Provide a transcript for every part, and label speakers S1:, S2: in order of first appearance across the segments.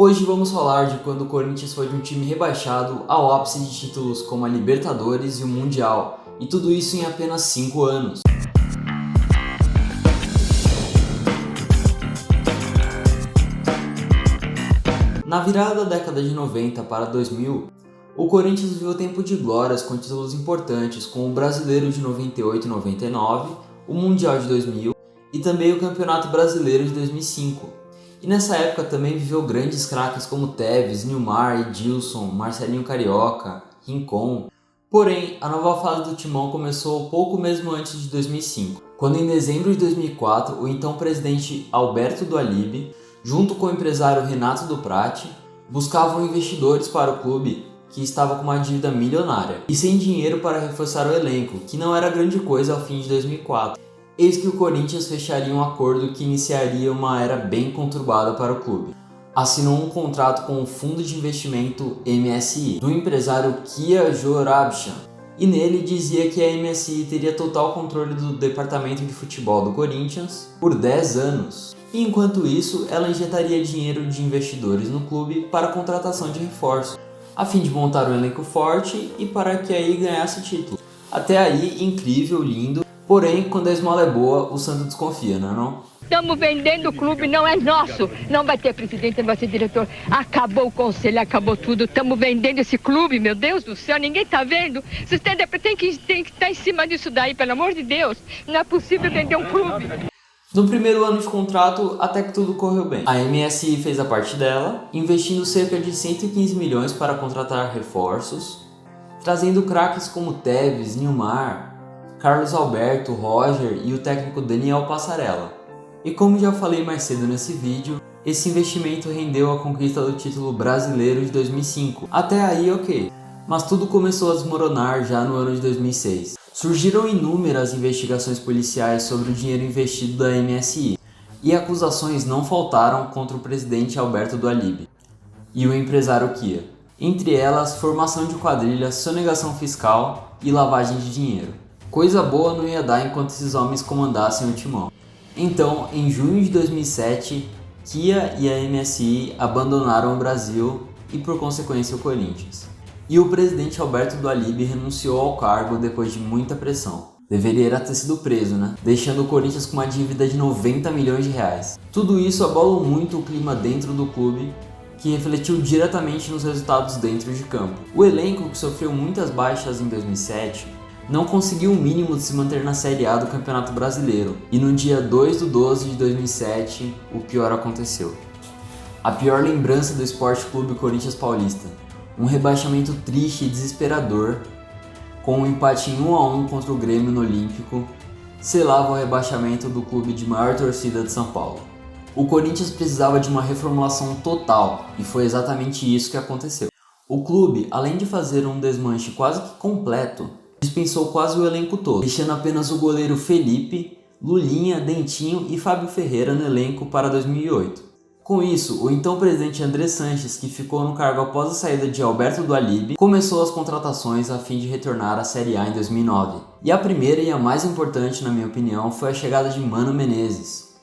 S1: Hoje vamos falar de quando o Corinthians foi de um time rebaixado ao ápice de títulos como a Libertadores e o Mundial, e tudo isso em apenas 5 anos. Na virada da década de 90 para 2000, o Corinthians viveu tempo de glórias com títulos importantes como o Brasileiro de 98 e 99, o Mundial de 2000 e também o Campeonato Brasileiro de 2005. E nessa época também viveu grandes craques como Tevez, Nilmar, Edilson, Marcelinho Carioca, Rincon. Porém, a nova fase do Timão começou pouco mesmo antes de 2005, quando em dezembro de 2004 o então presidente Alberto do Alibe, junto com o empresário Renato do Prati, buscavam investidores para o clube que estava com uma dívida milionária e sem dinheiro para reforçar o elenco, que não era grande coisa ao fim de 2004. Eis que o Corinthians fecharia um acordo que iniciaria uma era bem conturbada para o clube. Assinou um contrato com o fundo de investimento MSI, do empresário Kia Joorabchian, e nele dizia que a MSI teria total controle do departamento de futebol do Corinthians por 10 anos. E enquanto isso, ela injetaria dinheiro de investidores no clube para a contratação de reforço, a fim de montar um elenco forte e para que aí ganhasse título. Até aí, incrível, lindo, porém, quando a esmola é boa, o santo desconfia, não?
S2: Estamos vendendo o clube, não é nosso. Não vai ter presidente, não vai ter diretor. Acabou o conselho, acabou tudo. Estamos vendendo esse clube, meu Deus do céu, ninguém está vendo. Vocês tem que estar em cima disso daí, pelo amor de Deus. Não é possível vender um clube.
S1: No primeiro ano de contrato, até que tudo correu bem. A MSI fez a parte dela, investindo cerca de 115 milhões para contratar reforços, trazendo craques como Tevez, Nilmar, Carlos Alberto, Roger e o técnico Daniel Passarella. E como já falei mais cedo nesse vídeo, esse investimento rendeu a conquista do título brasileiro de 2005. Até aí ok, mas tudo começou a desmoronar já no ano de 2006. Surgiram inúmeras investigações policiais sobre o dinheiro investido da MSI, e acusações não faltaram contra o presidente Alberto do Alibe e o empresário Kia. Entre elas, formação de quadrilha, sonegação fiscal e lavagem de dinheiro. Coisa boa não ia dar enquanto esses homens comandassem o timão. Então, em junho de 2007, Kia e a MSI abandonaram o Brasil e, por consequência, o Corinthians. E o presidente Alberto do Alibe renunciou ao cargo depois de muita pressão. Deveria ter sido preso, deixando o Corinthians com uma dívida de 90 milhões de reais. Tudo isso abalou muito o clima dentro do clube, que refletiu diretamente nos resultados dentro de campo. O elenco, que sofreu muitas baixas em 2007, não conseguiu o mínimo de se manter na Série A do Campeonato Brasileiro, e no dia 2/12 de 2007, o pior aconteceu. A pior lembrança do Esporte Clube Corinthians Paulista. Um rebaixamento triste e desesperador, com um empate em 1-1 contra o Grêmio no Olímpico, selava o rebaixamento do clube de maior torcida de São Paulo. O Corinthians precisava de uma reformulação total, e foi exatamente isso que aconteceu. O clube, além de fazer um desmanche quase que completo, dispensou quase o elenco todo, deixando apenas o goleiro Felipe, Lulinha, Dentinho e Fábio Ferreira no elenco para 2008. Com isso, o então presidente André Sanches, que ficou no cargo após a saída de Alberto do Alibe, começou as contratações a fim de retornar à Série A em 2009. E a primeira e a mais importante, na minha opinião, foi a chegada de Mano Menezes.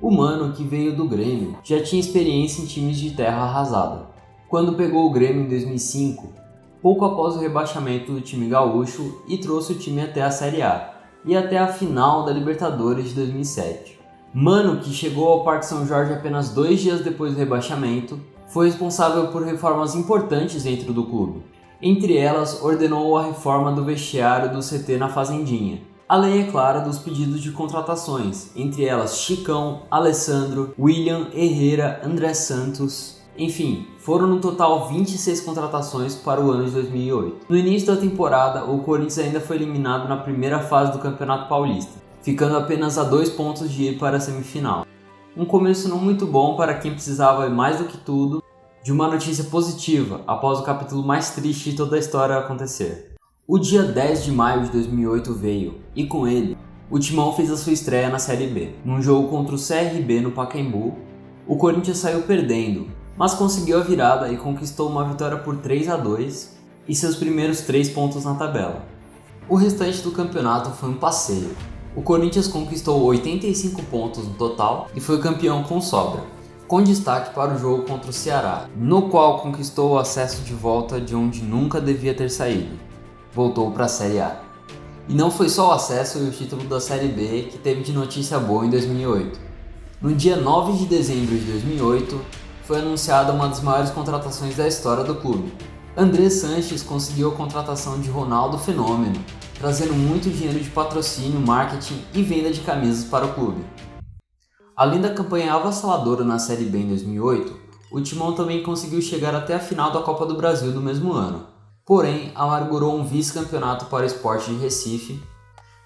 S1: O Mano, que veio do Grêmio, já tinha experiência em times de terra arrasada. Quando pegou o Grêmio em 2005, pouco após o rebaixamento do time gaúcho, e trouxe o time até a Série A e até a final da Libertadores de 2007. Mano, que chegou ao Parque São Jorge apenas 2 dias depois do rebaixamento, foi responsável por reformas importantes dentro do clube. Entre elas, ordenou a reforma do vestiário do CT na Fazendinha, além, é claro, dos pedidos de contratações, entre elas Chicão, Alessandro, William, Herrera, André Santos. Enfim, foram no total 26 contratações para o ano de 2008. No início da temporada, o Corinthians ainda foi eliminado na primeira fase do Campeonato Paulista, ficando apenas a 2 pontos de ir para a semifinal. Um começo não muito bom para quem precisava, mais do que tudo, de uma notícia positiva após o capítulo mais triste de toda a história acontecer. O dia 10 de maio de 2008 veio, e com ele, o Timão fez a sua estreia na Série B. Num jogo contra o CRB no Pacaembu, o Corinthians saiu perdendo, mas conseguiu a virada e conquistou uma vitória por 3-2 e seus primeiros 3 pontos na tabela. O restante do campeonato foi um passeio. O Corinthians conquistou 85 pontos no total e foi campeão com sobra, com destaque para o jogo contra o Ceará, no qual conquistou o acesso de volta de onde nunca devia ter saído. Voltou para a Série A. E não foi só o acesso e o título da Série B que teve de notícia boa em 2008. No dia 9 de dezembro de 2008, foi anunciada uma das maiores contratações da história do clube. André Sanches conseguiu a contratação de Ronaldo Fenômeno, trazendo muito dinheiro de patrocínio, marketing e venda de camisas para o clube. Além da campanha avassaladora na Série B em 2008, o Timão também conseguiu chegar até a final da Copa do Brasil no mesmo ano, porém amargurou um vice-campeonato para o Sport de Recife,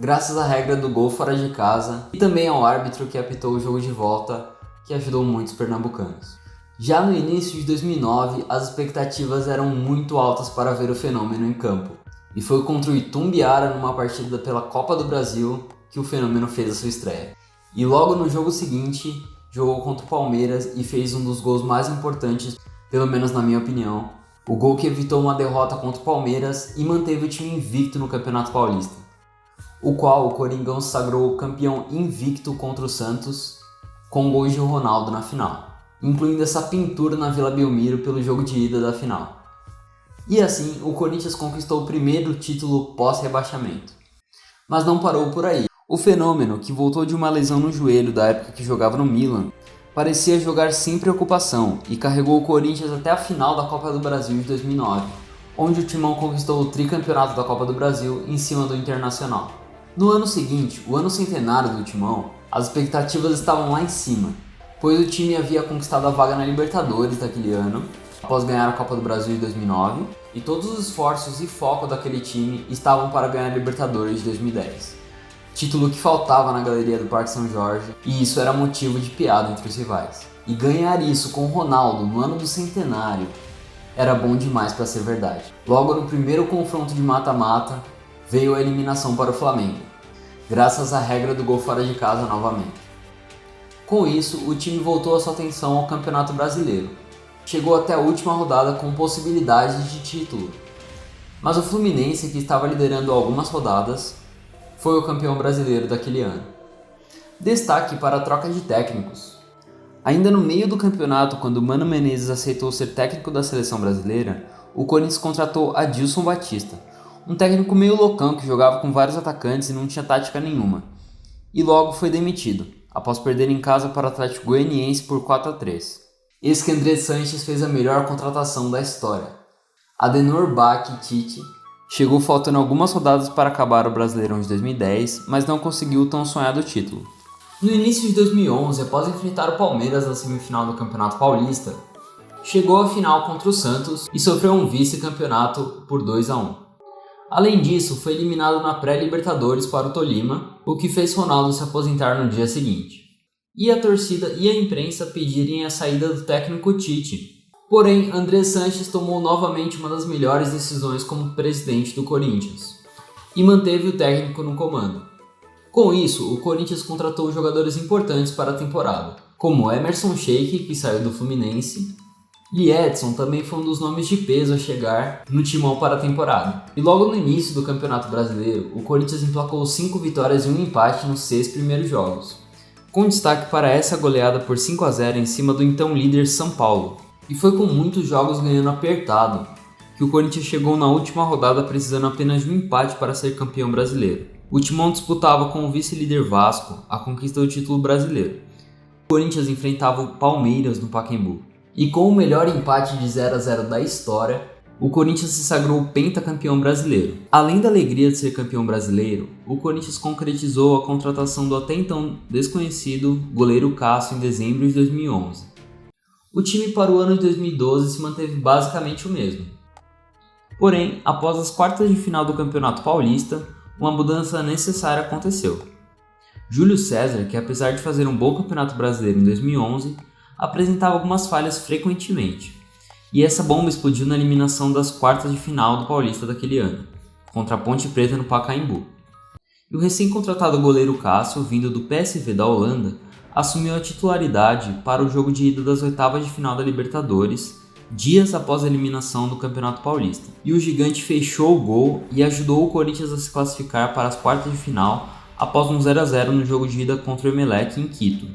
S1: graças à regra do gol fora de casa e também ao árbitro que apitou o jogo de volta, que ajudou muitos pernambucanos. Já no início de 2009, as expectativas eram muito altas para ver o Fenômeno em campo, e foi contra o Itumbiara numa partida pela Copa do Brasil que o Fenômeno fez a sua estreia. E logo no jogo seguinte, jogou contra o Palmeiras e fez um dos gols mais importantes, pelo menos na minha opinião, o gol que evitou uma derrota contra o Palmeiras e manteve o time invicto no Campeonato Paulista, o qual o Coringão se sagrou campeão invicto contra o Santos, com gols de Ronaldo na final, incluindo essa pintura na Vila Belmiro pelo jogo de ida da final. E assim, o Corinthians conquistou o primeiro título pós-rebaixamento. Mas não parou por aí. O Fenômeno, que voltou de uma lesão no joelho da época que jogava no Milan, parecia jogar sem preocupação e carregou o Corinthians até a final da Copa do Brasil de 2009, onde o Timão conquistou o tricampeonato da Copa do Brasil em cima do Internacional. No ano seguinte, o ano centenário do Timão, as expectativas estavam lá em cima, pois o time havia conquistado a vaga na Libertadores daquele ano, após ganhar a Copa do Brasil de 2009, e todos os esforços e foco daquele time estavam para ganhar a Libertadores de 2010. Título que faltava na galeria do Parque São Jorge, e isso era motivo de piada entre os rivais. E ganhar isso com o Ronaldo no ano do centenário era bom demais para ser verdade. Logo no primeiro confronto de mata-mata, veio a eliminação para o Flamengo, graças à regra do gol fora de casa novamente. Com isso, o time voltou a sua atenção ao Campeonato Brasileiro. Chegou até a última rodada com possibilidades de título. Mas o Fluminense, que estava liderando algumas rodadas, foi o campeão brasileiro daquele ano. Destaque para a troca de técnicos. Ainda no meio do campeonato, quando Mano Menezes aceitou ser técnico da seleção brasileira, o Corinthians contratou Adilson Batista, um técnico meio loucão que jogava com vários atacantes e não tinha tática nenhuma. E logo foi demitido, após perder em casa para o Atlético Goianiense por 4-3. Eis que André Sanches fez a melhor contratação da história. Adenor Bach Tite chegou faltando algumas rodadas para acabar o Brasileirão de 2010, mas não conseguiu o tão sonhado título. No início de 2011, após enfrentar o Palmeiras na semifinal do Campeonato Paulista, chegou à final contra o Santos e sofreu um vice-campeonato por 2-1. Além disso, foi eliminado na pré-Libertadores para o Tolima, o que fez Ronaldo se aposentar no dia seguinte. E a torcida e a imprensa pedirem a saída do técnico Tite. Porém, André Sanches tomou novamente uma das melhores decisões como presidente do Corinthians e manteve o técnico no comando. Com isso, o Corinthians contratou jogadores importantes para a temporada, como Emerson Sheik, que saiu do Fluminense. Lee Edson também foi um dos nomes de peso a chegar no Timão para a temporada. E logo no início do Campeonato Brasileiro, o Corinthians emplacou 5 vitórias e um empate nos 6 primeiros jogos, com destaque para essa goleada por 5-0 em cima do então líder São Paulo. E foi com muitos jogos ganhando apertado que o Corinthians chegou na última rodada precisando apenas de um empate para ser campeão brasileiro. O Timão disputava com o vice-líder Vasco a conquista do título brasileiro. O Corinthians enfrentava o Palmeiras no Pacaembu. E com o melhor empate de 0-0 da história, o Corinthians se sagrou pentacampeão brasileiro. Além da alegria de ser campeão brasileiro, o Corinthians concretizou a contratação do até então desconhecido goleiro Cássio em dezembro de 2011. O time para o ano de 2012 se manteve basicamente o mesmo. Porém, após as quartas de final do Campeonato Paulista, uma mudança necessária aconteceu. Júlio César, que apesar de fazer um bom Campeonato Brasileiro em 2011, apresentava algumas falhas frequentemente, e essa bomba explodiu na eliminação das quartas de final do Paulista daquele ano, contra a Ponte Preta no Pacaembu. E o recém-contratado goleiro Cássio, vindo do PSV da Holanda, assumiu a titularidade para o jogo de ida das oitavas de final da Libertadores, dias após a eliminação do Campeonato Paulista. E o gigante fechou o gol e ajudou o Corinthians a se classificar para as quartas de final após um 0-0 no jogo de ida contra o Emelec em Quito.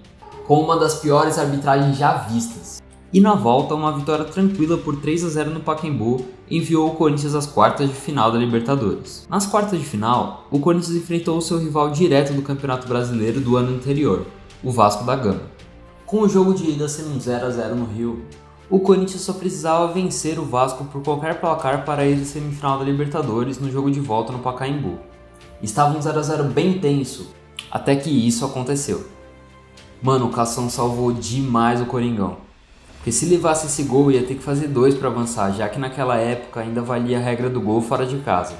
S1: com uma das piores arbitragens já vistas. E na volta, uma vitória tranquila por 3-0 no Pacaembu enviou o Corinthians às quartas de final da Libertadores. Nas quartas de final, o Corinthians enfrentou o seu rival direto do Campeonato Brasileiro do ano anterior, o Vasco da Gama. Com o jogo de ida sendo um 0-0 no Rio, o Corinthians só precisava vencer o Vasco por qualquer placar para ir à semifinal da Libertadores no jogo de volta no Pacaembu. Estava um 0-0 bem tenso, até que isso aconteceu. Mano, o Cação salvou demais o Coringão. Porque se levasse esse gol ia ter que fazer 2 para avançar, já que naquela época ainda valia a regra do gol fora de casa.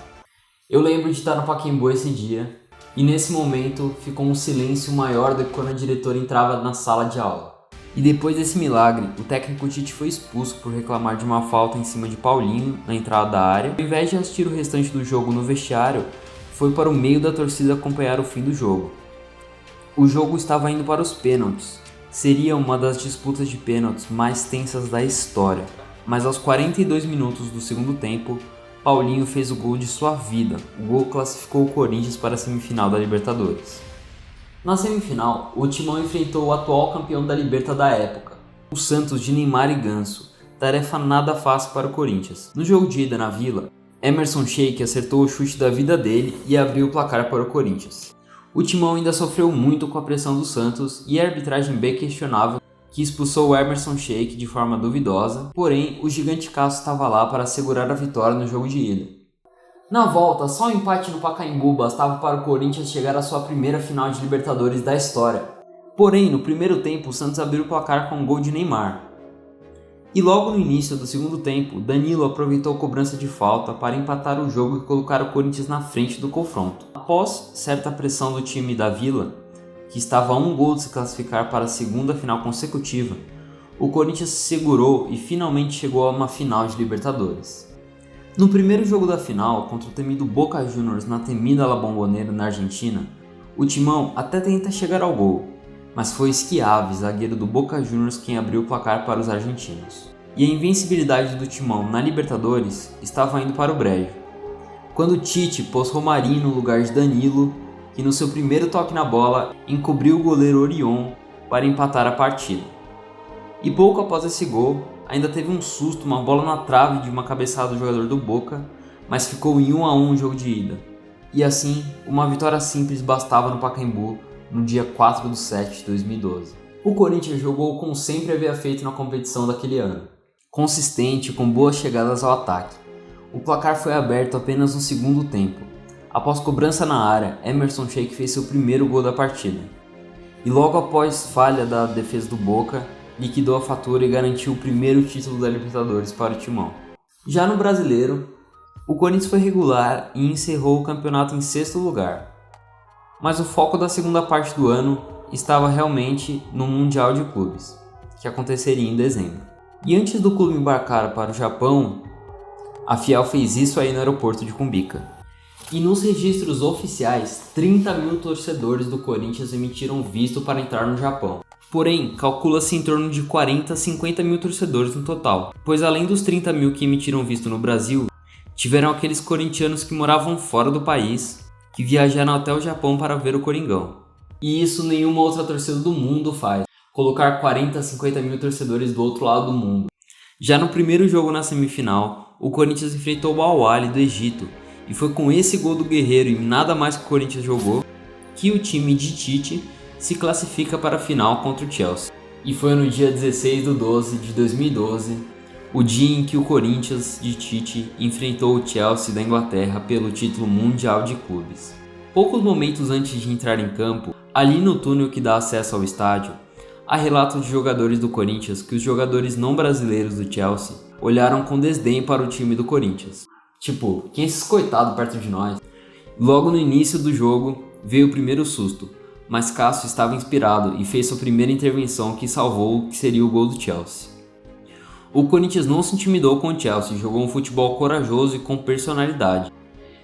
S1: Eu lembro de estar no Pacaembu esse dia, e nesse momento ficou um silêncio maior do que quando a diretora entrava na sala de aula. E depois desse milagre, o técnico Tite foi expulso por reclamar de uma falta em cima de Paulinho na entrada da área. Ao invés de assistir o restante do jogo no vestiário, foi para o meio da torcida acompanhar o fim do jogo. O jogo estava indo para os pênaltis. Seria uma das disputas de pênaltis mais tensas da história. Mas aos 42 minutos do segundo tempo, Paulinho fez o gol de sua vida. O gol classificou o Corinthians para a semifinal da Libertadores. Na semifinal, o Timão enfrentou o atual campeão da Liberta da época, o Santos de Neymar e Ganso, tarefa nada fácil para o Corinthians. No jogo de ida na Vila, Emerson Sheik acertou o chute da vida dele e abriu o placar para o Corinthians. O Timão ainda sofreu muito com a pressão do Santos e a arbitragem bem questionável que expulsou o Emerson Sheik de forma duvidosa, porém o gigante Cássio estava lá para assegurar a vitória no jogo de ida. Na volta, só um empate no Pacaembu bastava para o Corinthians chegar à sua primeira final de Libertadores da história. Porém, no primeiro tempo, o Santos abriu o placar com um gol de Neymar. E logo no início do segundo tempo, Danilo aproveitou a cobrança de falta para empatar o jogo e colocar o Corinthians na frente do confronto. Após certa pressão do time da Vila, que estava a um gol de se classificar para a segunda final consecutiva, o Corinthians se segurou e finalmente chegou a uma final de Libertadores. No primeiro jogo da final, contra o temido Boca Juniors na temida La Bombonera na Argentina, o Timão até tenta chegar ao gol, mas foi Schiavi, zagueiro do Boca Juniors, quem abriu o placar para os argentinos. E a invencibilidade do Timão na Libertadores estava indo para o brejo, quando Tite pôs Romarinho no lugar de Danilo, que no seu primeiro toque na bola encobriu o goleiro Orion para empatar a partida. E pouco após esse gol, ainda teve um susto, uma bola na trave de uma cabeçada do jogador do Boca, mas ficou em 1-1 o jogo de ida. E assim, uma vitória simples bastava no Pacaembu no dia 4/7 de 2012. O Corinthians jogou como sempre havia feito na competição daquele ano, consistente, com boas chegadas ao ataque. O placar foi aberto apenas no segundo tempo. Após cobrança na área, Emerson Sheik fez seu primeiro gol da partida. E logo após falha da defesa do Boca, liquidou a fatura e garantiu o primeiro título da Libertadores para o Timão. Já no Brasileiro, o Corinthians foi regular e encerrou o campeonato em 6º lugar. Mas o foco da segunda parte do ano estava realmente no Mundial de Clubes, que aconteceria em dezembro. E antes do clube embarcar para o Japão, a Fiel fez isso aí no aeroporto de Cumbica. E nos registros oficiais, 30 mil torcedores do Corinthians emitiram visto para entrar no Japão. Porém, calcula-se em torno de 40 a 50 mil torcedores no total, pois além dos 30 mil que emitiram visto no Brasil, tiveram aqueles corintianos que moravam fora do país, que viajaram até o Japão para ver o Coringão. E isso nenhuma outra torcida do mundo faz, colocar 40 a 50 mil torcedores do outro lado do mundo. Já no primeiro jogo na semifinal, o Corinthians enfrentou o Al-Ahly do Egito, e foi com esse gol do Guerreiro e nada mais que o Corinthians jogou, que o time de Tite se classifica para a final contra o Chelsea. E foi no dia 16/12 de 2012, o dia em que o Corinthians de Tite enfrentou o Chelsea da Inglaterra pelo título mundial de clubes. Poucos momentos antes de entrar em campo, ali no túnel que dá acesso ao estádio, há relatos de jogadores do Corinthians que os jogadores não brasileiros do Chelsea olharam com desdém para o time do Corinthians. Tipo, quem é esses coitados perto de nós? Logo no início do jogo, veio o primeiro susto, mas Cássio estava inspirado e fez sua primeira intervenção que salvou o que seria o gol do Chelsea. O Corinthians não se intimidou com o Chelsea, jogou um futebol corajoso e com personalidade,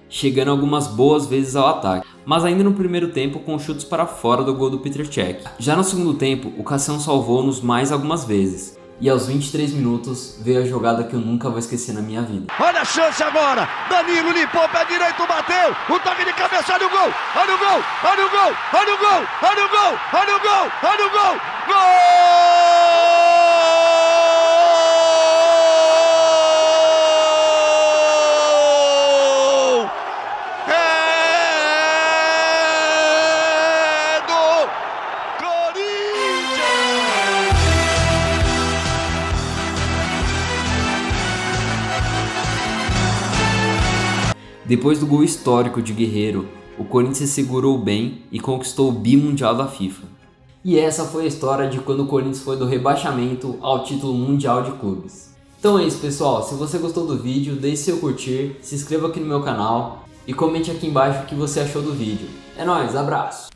S1: chegando algumas boas vezes ao ataque, mas ainda no primeiro tempo com chutes para fora do gol do Petr Cech. Já no segundo tempo, o Cação salvou-nos mais algumas vezes, e aos 23 minutos veio a jogada que eu nunca vou esquecer na minha vida.
S3: Olha a chance agora, Danilo limpou, pé direito, bateu, o toque de cabeça, olha o gol, olha o gol, olha o gol, olha o gol, olha o gol, olha o gol, olha o gol,
S1: Depois do gol histórico de Guerreiro, o Corinthians se segurou bem e conquistou o bi-mundial da FIFA. E essa foi a história de quando o Corinthians foi do rebaixamento ao título mundial de clubes. Então é isso, pessoal, se você gostou do vídeo, deixe seu curtir, se inscreva aqui no meu canal e comente aqui embaixo o que você achou do vídeo. É nóis, abraço!